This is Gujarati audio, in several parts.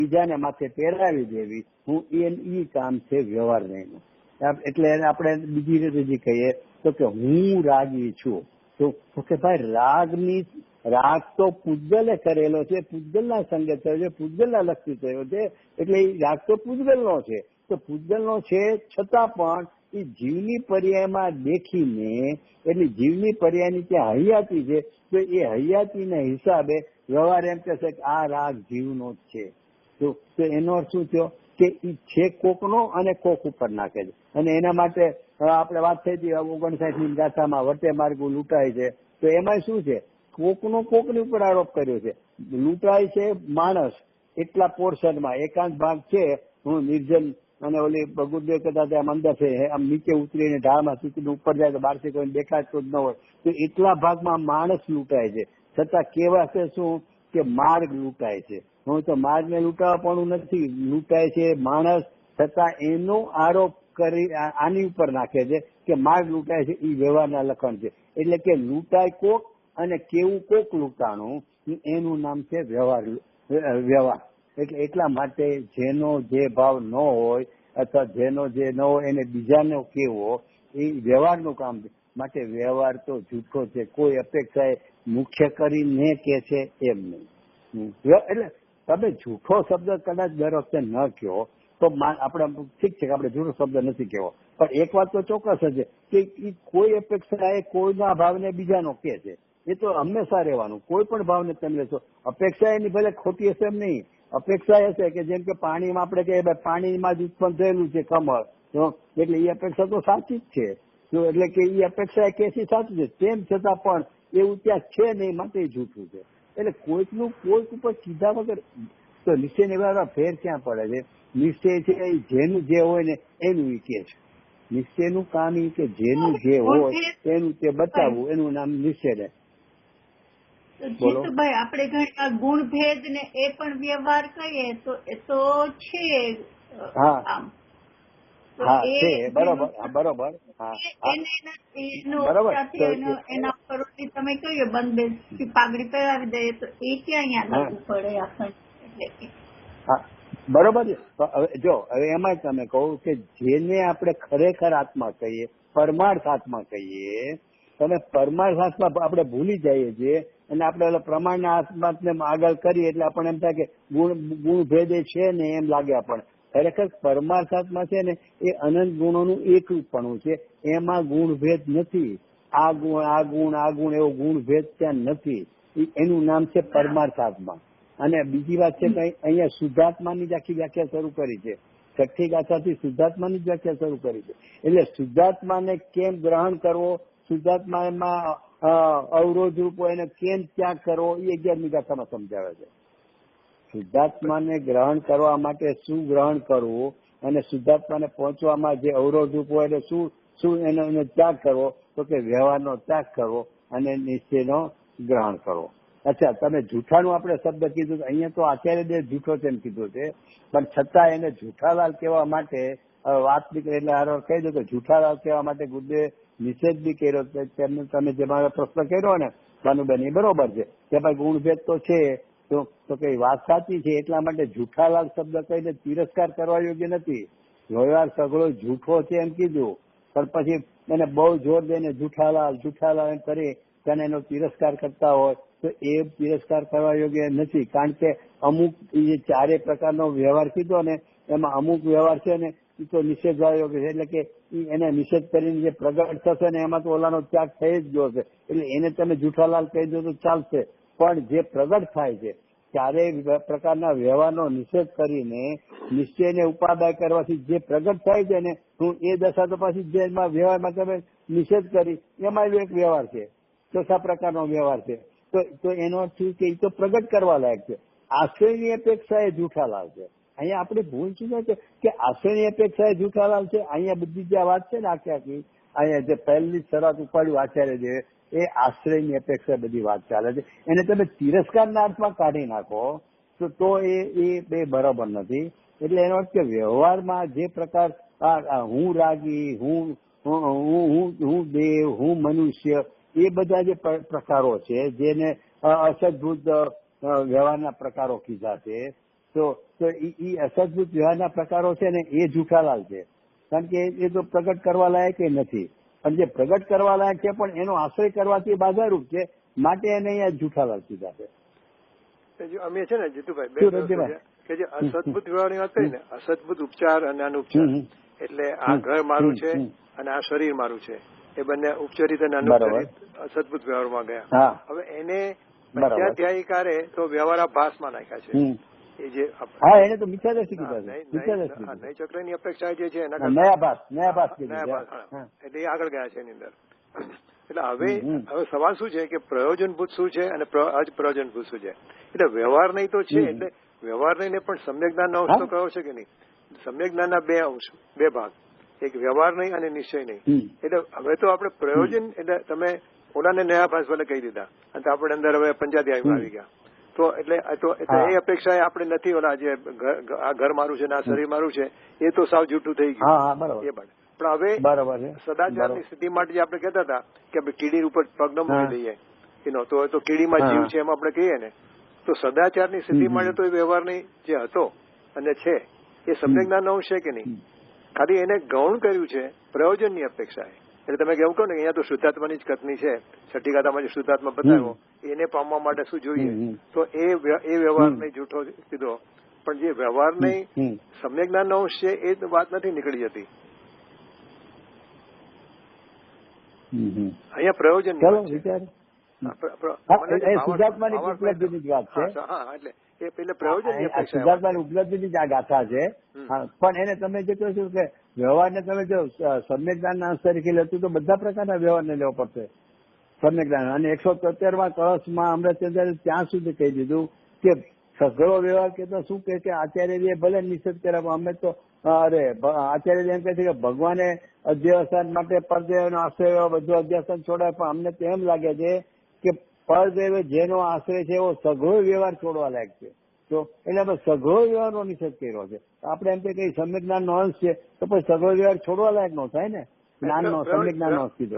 બીજાને માથે પહેરાવી દેવી, હું એ કામ છે વ્યવહાર નહીં. એટલે આપણે બીજી રીતે જે કહીએ તો કે હું રાગી છું. તો કે ભાઈ રાગ તો પૂજગલે કરેલો છે, પૂજગલના સંગે થયો છે, પૂજગલના લક્ષી થયો છે, એટલે એ રાગ તો પૂજગલનો છે. તો પૂજગલનો છે છતાં પણ એ જીવની પર્યાયમાં દેખીને, એટલે જીવની પર્યાયની ત્યાં હૈયાતી છે, તો એ હૈયાતીના હિસાબે વ્યવહાર એમ કહે છે કે આ રાગ જીવનો જ છે. તો એનો અર્થ શું થયો કે એ છે કોકનો અને કોક ઉપર નાખે છે. અને એના માટે આપણે વાત થઈ હતી 59ની ગાથામાં વટે માર્ગુ લૂંટાય છે. તો એમાં શું છે, કોકનો કોકની ઉપર આરોપ કર્યો છે. લૂંટાય છે માણસ એટલા પોર્શનમાં, એકાંત ભાગ છે, હું નિર્જન અને ઓલી ગુરુદેવ કહેતા આમ અંદર છે, આમ નીચે ઉતરીને ઢાળમાં ચૂકીને ઉપર જાય તો બહારથી કોઈ દેખાતું જ ન હોય. તો એટલા ભાગમાં માણસ લૂંટાય છે, છતાં કેવા છે શું કે માર્ગ લૂંટાય છે. હું તો માર્ગને લૂંટાવા પણ નથી, લૂંટાય છે માણસ, છતાં એનો આરોપ કરી આની ઉપર નાખે છે કે માર્ગ લૂંટાય છે. એ વ્યવહારના લક્ષણ છે. એટલે કે લૂંટાય કોક અને કેવું કોક લૂંટાણું, એનું નામ છે વ્યવહાર. એટલે એટલા માટે જેનો જે ભાવ ન હોય અથવા જેનો જે ન હોય એને બીજાનો કેવો, એ વ્યવહારનું કામ છે. માટે વ્યવહાર તો જૂઠો છે. કોઈ અપેક્ષાએ મુખ્ય કરીને કે છે એમ નહીં. એટલે તમે જૂઠો શબ્દ કદાચ દર વખતે ન કહો તો આપણે ઠીક છે કે આપણે જૂઠો શબ્દ નથી કહેવો, પણ એક વાત તો ચોક્કસ જ છે કે કોઈ અપેક્ષાએ કોઈના ભાવને બીજાનો કે છે. એ તો હંમેશા રહેવાનું. કોઈ પણ ભાવને તમે લેશો, અપેક્ષા એની ભલે ખોટી હશે એમ નહીં. અપેક્ષા એ છે કે જેમ કે પાણીમાં આપણે કહીએ પાણીમાં જ ઉત્પન્ન થયેલું છે કમળ, એટલે એ અપેક્ષા તો સાચી જ છે. એટલે કે એ અપેક્ષા એ કેસી સાચી છે, તેમ છતાં પણ એવું ત્યાં છે નહીં, માટે જૂઠું છે. એટલે કોઈકનું કોઈક ઉપર કીધા વગર તો નિશ્ચયની વાત ફેર ક્યાં પડે છે. નિશ્ચય છે એ જેનું જે હોય ને એનું એ કે છે. નિશ્ચયનું કામ એ કે જેનું જે હોય એનું તે બતાવવું, એનું નામ નિશ્ચય છે. જીતુભાઈ, આપણે ઘણી ગુણભેદ ને એ પણ વ્યવહાર કહીએ તો એ તો છે. હા છે, બરોબર. બરોબર. એના પર તમે કહ્યું બંધ પાઘડી પહેરાવી દઈએ તો એ ક્યાં અહીંયા લાગુ પડે આપણને? બરોબર છે. જો હવે એમાં તમે કહું કે જેને આપણે ખરેખર આત્મા કહીએ, પરમાર્થ આત્મા કહીએ, તમે પરમાર્થ આત્મા આપણે ભૂલી જઈએ છીએ અને આપણે પ્રમાણના આત્માને આગળ કરીએ એટલે આપણને એમ થાય કે ગુણ ભેદ છે ને એમ લાગે આપણને. ખરેખર પરમાર્થ આત્મા છે ને એ અનંત ગુણોનું એકરૂપપણું છે. એમાં ગુણ ભેદ નથી. આ ગુણ આ ગુણ આ ગુણ એવો ગુણ ભેદ ત્યાં નથી. એનું નામ છે પરમાર્થ આત્મા. અને બીજી વાત છે કે અહીંયા શુદ્ધાત્માની જ આખી વ્યાખ્યા શરૂ કરી છે. છઠ્ઠી ગાથાથી શુદ્ધાત્માની જ વ્યાખ્યા શરૂ કરી છે. એટલે શુદ્ધાત્માને કેમ ગ્રહણ કરવો, શુદ્ધાત્મામાં અવરોધ રૂપો એને કેમ ત્યાગ કરવો, એ 11મી ગાથામાં સમજાવે છે. શુદ્ધાત્માને ગ્રહણ કરવા માટે શું ગ્રહણ કરવું અને શુદ્ધાત્માને પહોંચવામાં જે અવરોધ રૂપો એટલે શું એનો ત્યાગ કરવો, તો કે વ્યવહારનો ત્યાગ કરવો અને નિશ્ચયનો ગ્રહણ કરવો. અચ્છા, તમે જૂઠાનું આપણે શબ્દ કીધું, અહીંયા તો આચાર્ય જૂઠો તેમ કીધું છે, પણ છતાં એને જૂઠાલાલ કહેવા માટે વાત નીકળે એટલે હારો કહી દો કે જૂઠાલાલ કહેવા માટે ગુરુદેવે નિષેધ બી કર્યો. તેમને તમે જે મારો પ્રશ્ન કર્યો ને ભાનુબેન, એ બરોબર છે કે ભાઈ ગુણભેદ તો છે, તો કઈ વાત સાચી છે. એટલા માટે જૂઠાલાલ શબ્દ કહીને તિરસ્કાર કરવા યોગ્ય નથી. વ્યવહાર સઘળો જૂઠો છે એમ કીધું, પણ પછી એને બહુ જોર દઈને જૂઠાલાલ જૂઠાલાલ એમ કરી તેને એનો તિરસ્કાર કરતા હોય તો એ તિરસ્કાર કરવા યોગ્ય નથી. કારણ કે અમુક જે 4 પ્રકારનો વ્યવહાર કીધો ને એમાં અમુક વ્યવહાર છે ને એ તો નિષેધવા યોગ્ય છે. એટલે કે એને નિષેધ કરીને જે પ્રગટ થશે ને એમાં તો ઓલાનો ત્યાગ થઈ જ ગયો છે. એટલે એને તમે જૂઠાલાલ કહી દો તો ચાલશે, પણ જે પ્રગટ થાય છે 4 પ્રકારના વ્યવહારનો નિષેધ કરીને નિશ્ચયને ઉપાદાય કરવાથી જે પ્રગટ થાય છે ને, હું એ દશા તો પાછી જેમાં વ્યવહારમાં તમે નિષેધ કરી એમાં એક વ્યવહાર છે, 4 પ્રકારનો વ્યવહાર છે. તો એનો અર્થ શું કે એ તો પ્રગટ કરવા લાયક છે. આશ્રયની અપેક્ષા એ જૂઠાલાલ છે. અહીંયા આપણે ભૂલ શું છે કે આશ્રયની અપેક્ષા એ જૂઠાલાલ છે. અહીંયા બધી જે વાત છે ને આખી અહીંયા જે પહેલી શરૂઆત ઉપાડ્યું આચાર્ય જે એ આશ્રયની અપેક્ષા બધી વાત ચાલે છે. એને તમે તિરસ્કારના અર્થમાં કાઢી નાખો તો એ બરાબર નથી. એટલે એનો અર્થ કે વ્યવહારમાં જે પ્રકાર હું રાગી, હું દેવ, હું મનુષ્ય, એ બધા જે પ્રકારો છે જેને અસદભૂત વ્યવહારના પ્રકારો કીધા છે, તો તો એ અસદભૂત વ્યવહારના પ્રકારો છે ને એ જૂઠાલાલ છે, કારણ કે એ તો પ્રગટ કરવા લાયક એ નથી. પણ જે પ્રગટ કરવા લાયક છે પણ એનો આશ્રય કરવાથી બાધારૂપ છે, માટે એને અહીંયા જૂઠાલાલ કીધા છે. અમે છે ને જીતુભાઈ કે જે અસદભૂત વ્યવહારની વાત કરી ને, અસદભૂત ઉપચાર અને અનુપચાર, એટલે આ ઘર મારું છે અને આ શરીર મારું છે, એ બંને ઉપચરિત અને અનુપચરિત અસદભૂત વ્યવહારમાં ગયા. હવે એને પંચાધ્યાયીકારે તો વ્યવહાર ભાસમાં નાખ્યા છે. એ જે એને તો મિથ્યાદર્શી કીધા છે. નય ચક્રની અપેક્ષા જે છે એના નયાભાસ એટલે એ આગળ ગયા છે એની અંદર. એટલે હવે સવાલ શું છે કે પ્રયોજનભૂત શું છે અને અપ્રયોજનભૂત શું છે. એટલે વ્યવહાર નહીં તો છે, એટલે વ્યવહાર નહીં ને પણ સમ્યક જ્ઞાનનો અંશ તો કયો છે કે નહીં. સમ્યક જ્ઞાનના બે અંશ, બે ભાગ, એક વ્યવહાર નહીં અને નિશ્ચય નહીં. એટલે હવે તો આપણે પ્રયોજન, એટલે તમે ઓલાને નયાભાસ ભલે કહી દીધા અને આપણે અંદર હવે પંચાધ્યાયમાં આવી ગયા. તો એટલે એ અપેક્ષા આપણે નથી. ઓલા જે આ ઘર મારું છે ને આ શરીર મારું છે એ તો સાવ જૂઠું થઈ ગયું એ માટે. પણ હવે સદાચારની સ્થિતિ માટે જે આપણે કહેતા હતા કે આપણે કીડી ઉપર પગ ન મૂકી દઈએ એનો, તો કીડીમાં જીવ છે એમ આપણે કહીએ ને, તો સદાચારની સ્થિતિ માટે તો એ વ્યવહારની જે હતો અને છે એ સમ્યક જ્ઞાનનો અંશ છે કે નહીં. ખાલી એને ગૌણ કર્યું છે પ્રયોજનની અપેક્ષાએ. એટલે તમે કેવું કહો ને અહીંયા તો શુદ્ધાત્માની જ કથની છે, છઠ્ઠી ગાથામાં જે શુદ્ધાત્મા બતાવ્યો એને પામવા માટે શું જોઈએ, તો એ વ્યવહાર નહીં જૂઠો કીધો. પણ જે વ્યવહાર નહીં સમ્યક જ્ઞાનનો અંશ છે એ વાત નથી નીકળી જતી. અહીંયા પ્રયોજન શુદ્ધાત્માની ઉપલબ્ધિની જ આ ગાથા છે. પણ એને તમે જે કહો છો કે વ્યવહારને તમે જો સમ્યક જ્ઞાનના અંશ તરીકે લેતું તો બધા પ્રકારના વ્યવહારને લેવો પડશે સમ્યક જ્ઞાન. અને 173માં કળશમાં અમૃતચંદ્ર ત્યાં સુધી કહી દીધું કે સઘળો વ્યવહાર કે તો શું કે આચાર્ય ભલે નિષેધ કર્યા, અમે તો આચાર્ય એમ કહે છે કે ભગવાને અધ્યવસાન માટે પરદેવનો આશ્રય બધું અધ્યવસાન છોડાય, પણ અમને તો એમ લાગે છે કે પરદેવે જેનો આશ્રય છે એવો સઘળો વ્યવહાર છોડવા લાયક છે. તો એટલે આપણે સઘળો વ્યવહારનો નિષેધ કર્યો છે. આપણે એમ કે સમ્યક જ્ઞાનનો અંશ છે તો પછી સઘળો વ્યવહાર છોડવા લાયક નો થાય ને. જ્ઞાનનો સમ્યક જ્ઞાનનો અંશ કીધો.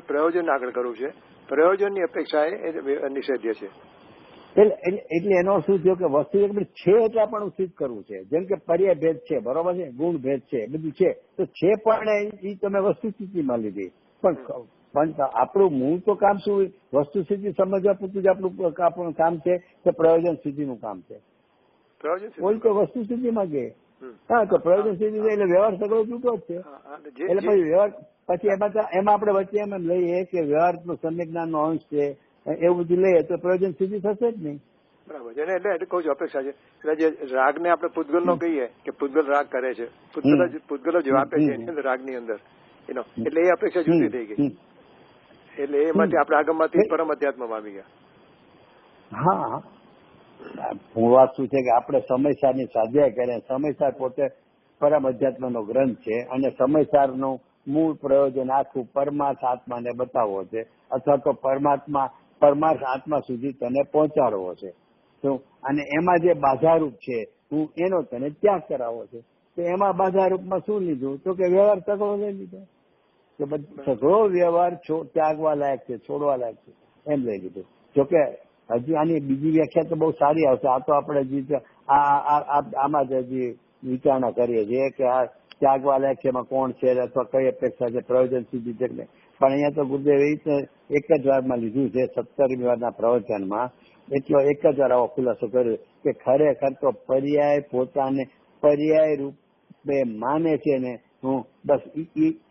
પ્રયોજન આગળ કરવું છે, પ્રયોજનની અપેક્ષા એ નિષેધ્ય છે. એટલે એનો શું થયો કે વસ્તુ છે એટલા પણ સિદ્ધ કરવું છે. જેમ કે પર્યાય ભેદ છે, બરોબર છે, ગુણ ભેદ છે, બધું છે, તો છે પણ એ તમે વસ્તુ સ્થિતિમાં લીધી. પણ આપણું મૂળ તો કામ શું, વસ્તુ સ્થિતિ સમજવા પૂરતું જ આપણું કામ છે કે પ્રયોજન સ્થિતિનું કામ છે. કોઈ તો વસ્તુ સ્થિતિમાં ગયે તો પ્રયોજન સ્થિતિ એટલે વ્યવહાર સગળો જૂઠો જ છે. એટલે પછી વ્યવહાર પછી એમાં આપણે વચ્ચે એમ લઈએ કે વ્યવહાર સમ્યક જ્ઞાનનો અંશ છે એવું બધું લઈએ તો પ્રયોજન સ્થિતિ થશે જ નહીં. બરાબર છે ને. એટલે કહું છું અપેક્ષા છે. એટલે જે રાગને આપણે પૂતગલ નો કહીએ કે પૂતગલ રાગ કરે છે, પૂતગલ જ આપે છે એની અંદર રાગની અંદર એનો, એટલે એ અપેક્ષા જુદી થઈ ગઈ. એટલે એમાંથી આપણે આગમમાંથી પરમ અધ્યાત્મમાં આવી ગયા. હા, હું વાત શું છે કે આપણે સમયસારની સ્વાધ્યાય કરીએ. સમયસાર પોતે પરમ અધ્યાત્મનો ગ્રંથ છે અને સમયસારનું મૂળ પ્રયોજન આખું પરમાર્થ આત્માને બતાવવો છે, અથવા તો પરમાર્થ આત્મા સુધી તને પહોંચાડવો છે. અને એમાં જે બાધારૂપ છે હું એનો તને ત્યાગ કરાવવો છે. તો એમાં બાધારૂપમાં શું લીધું તો કે વ્યવહાર સઘળો લઈ લીધો, કે સઘળો વ્યવહાર ત્યાગવા લાયક છે, છોડવા લાયક છે એમ લઈ લીધું. જોકે હજી આની બીજી વ્યાખ્યા તો બહુ સારી આવશે. આ તો આપણે આમાં જ હજી વિચારણા કરીએ છીએ કે આ ત્યાગવા લાયક છે એમાં કોણ છે અથવા કઈ અપેક્ષા છે, પ્રયોજન સુધી છે. પણ અહીંયા તો ગુરુદેવ એ રીતે એક જ વારમાં લીધું છે 17મી વારના પ્રવચનમાં. એટલો એક જ વાર આવો ખુલાસો કર્યો કે ખરેખર તો પર્યાય પોતાને પર્યાય રૂપે માને છે ને હું બસ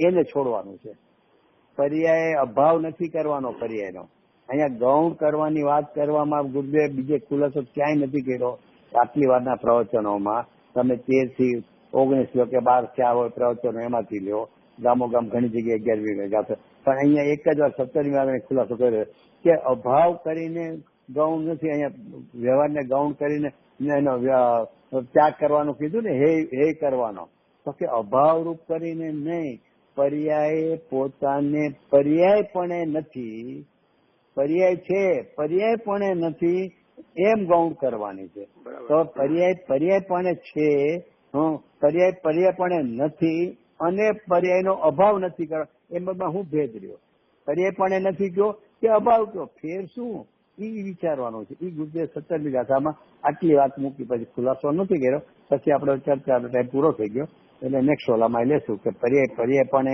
એને છોડવાનું છે. પર્યાય અભાવ નથી કરવાનો પર્યાયનો. અહીંયા ગૌણ કરવાની વાત કરવામાં ગુરુદેવ બીજે ખુલાસો ક્યાંય નથી કર્યો. આટલી વારના પ્રવચનોમાં તમે 13 થી 19 લો કે 12 થયા હોય પ્રવચનો એમાંથી લ્યો, ગામોગામ ઘણી જગ્યાએ 11મી ગાતો. પણ અહીંયા એક જ વાર 17મી વાર ખુલાસો કર્યો કે અભાવ કરીને ગૌણ નથી. અહીંયા વ્યવહારને ગૌણ કરીને એનો ત્યાગ કરવાનું કીધું ને, હે કરવાનો, તો કે અભાવ રૂપ કરીને નહીં. પર્યાય પોતાને પર્યાયપણે નથી, પર્યાય છે પર્યાયપણે નથી એમ ગૌણ કરવાની છે. તો પર્યાયપણે છે, પર્યાયપણે નથી અને પર્યાયનો અભાવ નથી કરવા, એમાં હું ભેદ રહ્યો. પર્યાયપણે નથી કયો કે અભાવ કયો, ફેર શું? એ વિચારવાનું છે. એ ગુરુદેવ 17મી ગાથામાં આટલી વાત મૂકી, પછી ખુલાસો નથી કર્યો. પછી આપણે ચર્ચાનો ટાઈમ પૂરો થઈ ગયો એટલે નેક્સ્ટ ઓલામાં લેશું કે પર્યાય પણ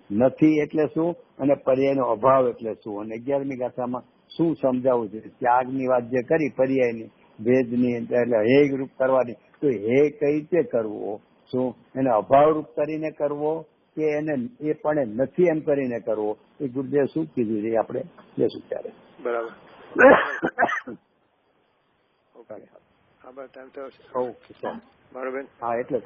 નથી એટલે શું અને પર્યાયનો અભાવ એટલે શું, અને 11મી ગાથામાં શું સમજાવવું છે. ત્યાગની વાત જે કરી પર્યાયની ભેદની એટલે હે રૂપ કરવાની, તો હે કઈ રીતે કરવો, શું એને અભાવ રૂપ કરીને કરવો કે એને એ પણ નથી એમ કરીને કરવો, એ ગુરુદેવ શું કીધું છે આપણે લેશું ત્યારે. બરાબર. ઓકે ચાલો બરોબર. હા એટલે જ